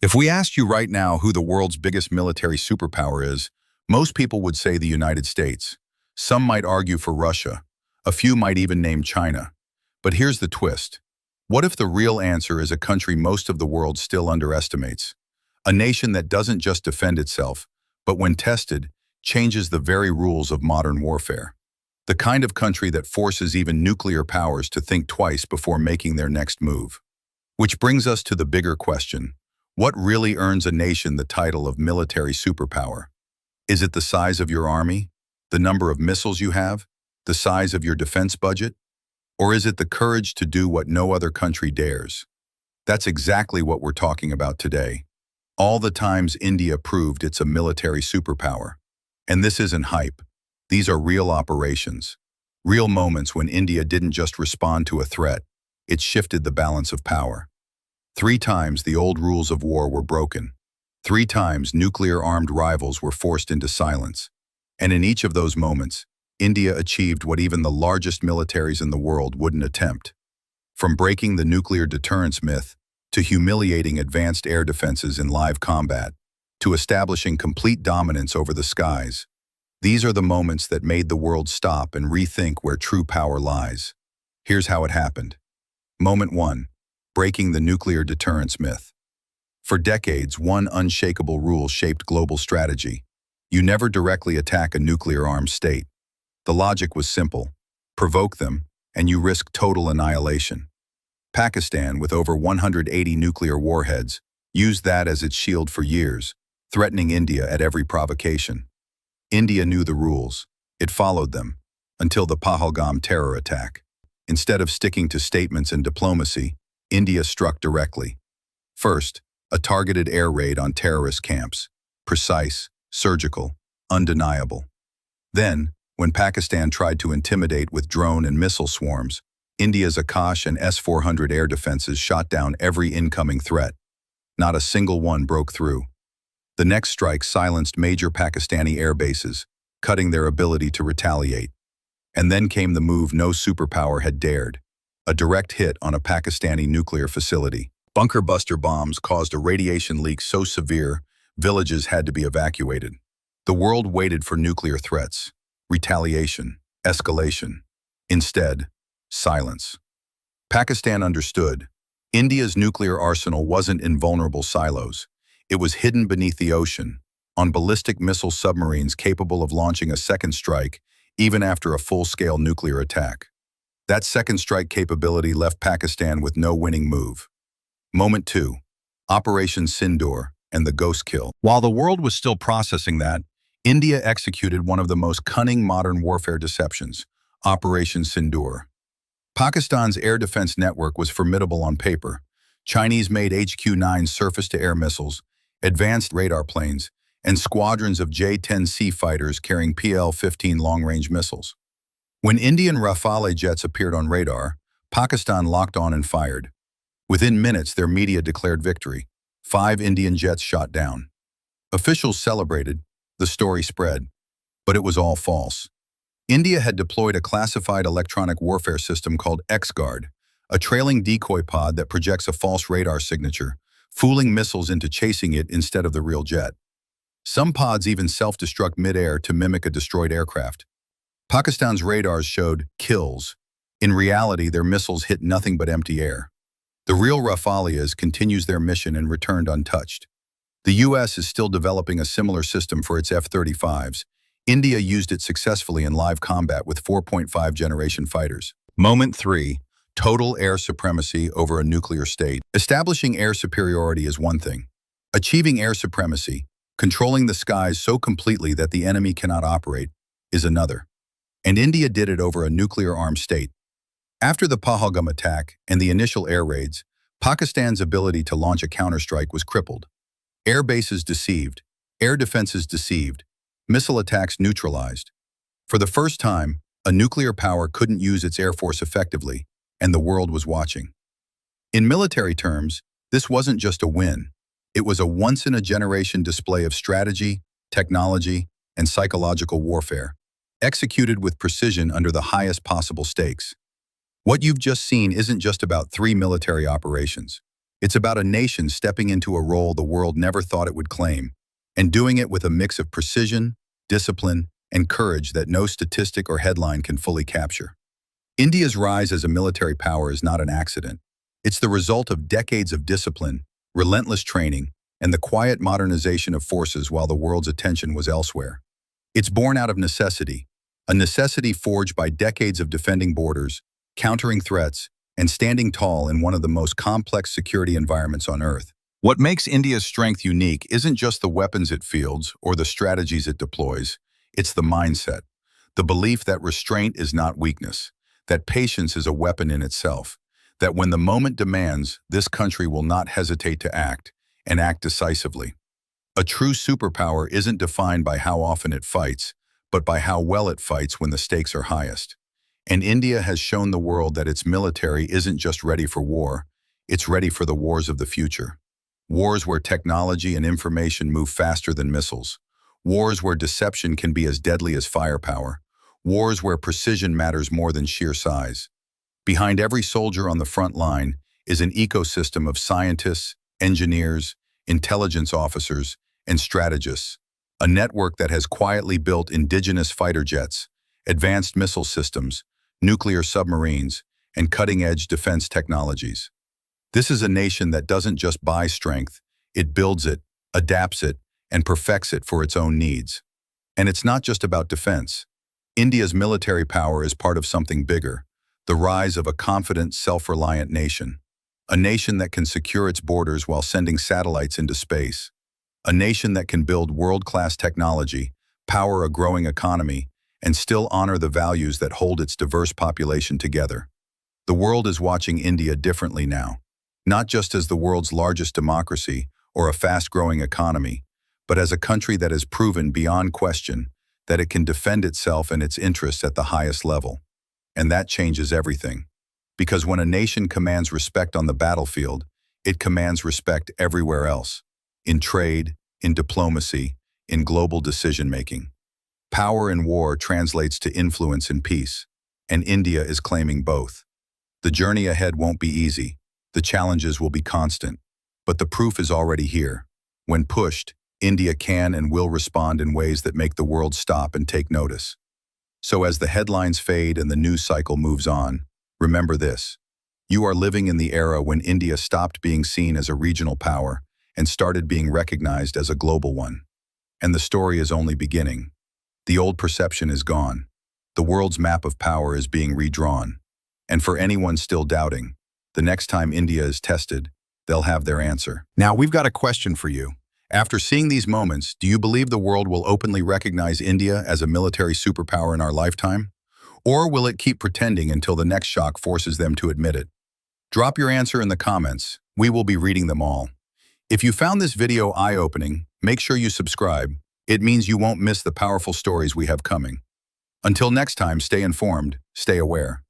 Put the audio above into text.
If we asked you right now who the world's biggest military superpower is, most people would say the United States. Some might argue for Russia. A few might even name China. But here's the twist. What if the real answer is a country most of the world still underestimates? A nation that doesn't just defend itself, but when tested, changes the very rules of modern warfare. The kind of country that forces even nuclear powers to think twice before making their next move. Which brings us to the bigger question. What really earns a nation the title of military superpower? Is it the size of your army? The number of missiles you have? The size of your defense budget? Or is it the courage to do what no other country dares? That's exactly what we're talking about today. All the times India proved it's a military superpower. And this isn't hype. These are real operations. Real moments when India didn't just respond to a threat, it shifted the balance of power. 3 times the old rules of war were broken. 3 times nuclear-armed rivals were forced into silence. And in each of those moments, India achieved what even the largest militaries in the world wouldn't attempt. From breaking the nuclear deterrence myth, to humiliating advanced air defenses in live combat, to establishing complete dominance over the skies. These are the moments that made the world stop and rethink where true power lies. Here's how it happened. Moment 1. Breaking the nuclear deterrence myth. For decades, one unshakable rule shaped global strategy. You never directly attack a nuclear-armed state. The logic was simple. Provoke them, and you risk total annihilation. Pakistan, with over 180 nuclear warheads, used that as its shield for years, threatening India at every provocation. India knew the rules. It followed them, until the Pahalgam terror attack. Instead of sticking to statements and diplomacy, India struck directly. First, a targeted air raid on terrorist camps. Precise, surgical, undeniable. Then, when Pakistan tried to intimidate with drone and missile swarms, India's Akash and S-400 air defenses shot down every incoming threat. Not a single one broke through. The next strike silenced major Pakistani air bases, cutting their ability to retaliate. And then came the move no superpower had dared. A direct hit on a Pakistani nuclear facility. Bunker buster bombs caused a radiation leak so severe, villages had to be evacuated. The world waited for nuclear threats, retaliation, escalation. Instead, silence. Pakistan understood. India's nuclear arsenal wasn't in vulnerable silos. It was hidden beneath the ocean, on ballistic missile submarines capable of launching a second strike, even after a full-scale nuclear attack. That second strike capability left Pakistan with no winning move. Moment 2. Operation Sindoor and the ghost kill. While the world was still processing that, India executed one of the most cunning modern warfare deceptions, Operation Sindoor. Pakistan's air defense network was formidable on paper. Chinese-made HQ-9 surface-to-air missiles, advanced radar planes, and squadrons of J-10C fighters carrying PL-15 long-range missiles. When Indian Rafale jets appeared on radar, Pakistan locked on and fired. Within minutes, their media declared victory. 5 Indian jets shot down. Officials celebrated. The story spread. But it was all false. India had deployed a classified electronic warfare system called X-Guard, a trailing decoy pod that projects a false radar signature, fooling missiles into chasing it instead of the real jet. Some pods even self-destruct mid-air to mimic a destroyed aircraft. Pakistan's radars showed kills. In reality, their missiles hit nothing but empty air. The real Rafales continues their mission and returned untouched. The US is still developing a similar system for its F-35s. India used it successfully in live combat with 4.5 generation fighters. Moment 3. Total air supremacy over a nuclear state. Establishing air superiority is one thing. Achieving air supremacy, controlling the skies so completely that the enemy cannot operate, is another. And India did it over a nuclear-armed state. After the Pahalgam attack and the initial air raids, Pakistan's ability to launch a counterstrike was crippled. Air bases deceived, air defenses deceived, missile attacks neutralized. For the first time, a nuclear power couldn't use its air force effectively, and the world was watching. In military terms, this wasn't just a win. It was a once-in-a-generation display of strategy, technology, and psychological warfare, executed with precision under the highest possible stakes. What you've just seen isn't just about 3 military operations. It's about a nation stepping into a role the world never thought it would claim, and doing it with a mix of precision, discipline, and courage that no statistic or headline can fully capture. India's rise as a military power is not an accident. It's the result of decades of discipline, relentless training, and the quiet modernization of forces while the world's attention was elsewhere. It's born out of necessity, a necessity forged by decades of defending borders, countering threats, and standing tall in one of the most complex security environments on Earth. What makes India's strength unique isn't just the weapons it fields or the strategies it deploys, it's the mindset, the belief that restraint is not weakness, that patience is a weapon in itself, that when the moment demands, this country will not hesitate to act, and act decisively. A true superpower isn't defined by how often it fights, but by how well it fights when the stakes are highest. And India has shown the world that its military isn't just ready for war, it's ready for the wars of the future. Wars where technology and information move faster than missiles. Wars where deception can be as deadly as firepower. Wars where precision matters more than sheer size. Behind every soldier on the front line is an ecosystem of scientists, engineers, intelligence officers, and strategists, a network that has quietly built indigenous fighter jets, advanced missile systems, nuclear submarines, and cutting-edge defense technologies. This is a nation that doesn't just buy strength, it builds it, adapts it, and perfects it for its own needs. And it's not just about defense. India's military power is part of something bigger, the rise of a confident, self-reliant nation. A nation that can secure its borders while sending satellites into space. A nation that can build world-class technology, power a growing economy, and still honor the values that hold its diverse population together. The world is watching India differently now, not just as the world's largest democracy or a fast-growing economy, but as a country that has proven beyond question that it can defend itself and its interests at the highest level. And that changes everything. Because when a nation commands respect on the battlefield, it commands respect everywhere else, in trade, in diplomacy, in global decision-making. Power in war translates to influence in peace, and India is claiming both. The journey ahead won't be easy, the challenges will be constant, but the proof is already here. When pushed, India can and will respond in ways that make the world stop and take notice. So as the headlines fade and the news cycle moves on, remember this. You are living in the era when India stopped being seen as a regional power and started being recognized as a global one. And the story is only beginning. The old perception is gone. The world's map of power is being redrawn. And for anyone still doubting, the next time India is tested, they'll have their answer. Now, we've got a question for you. After seeing these moments, do you believe the world will openly recognize India as a military superpower in our lifetime? Or will it keep pretending until the next shock forces them to admit it? Drop your answer in the comments. We will be reading them all. If you found this video eye-opening, make sure you subscribe. It means you won't miss the powerful stories we have coming. Until next time, stay informed, stay aware.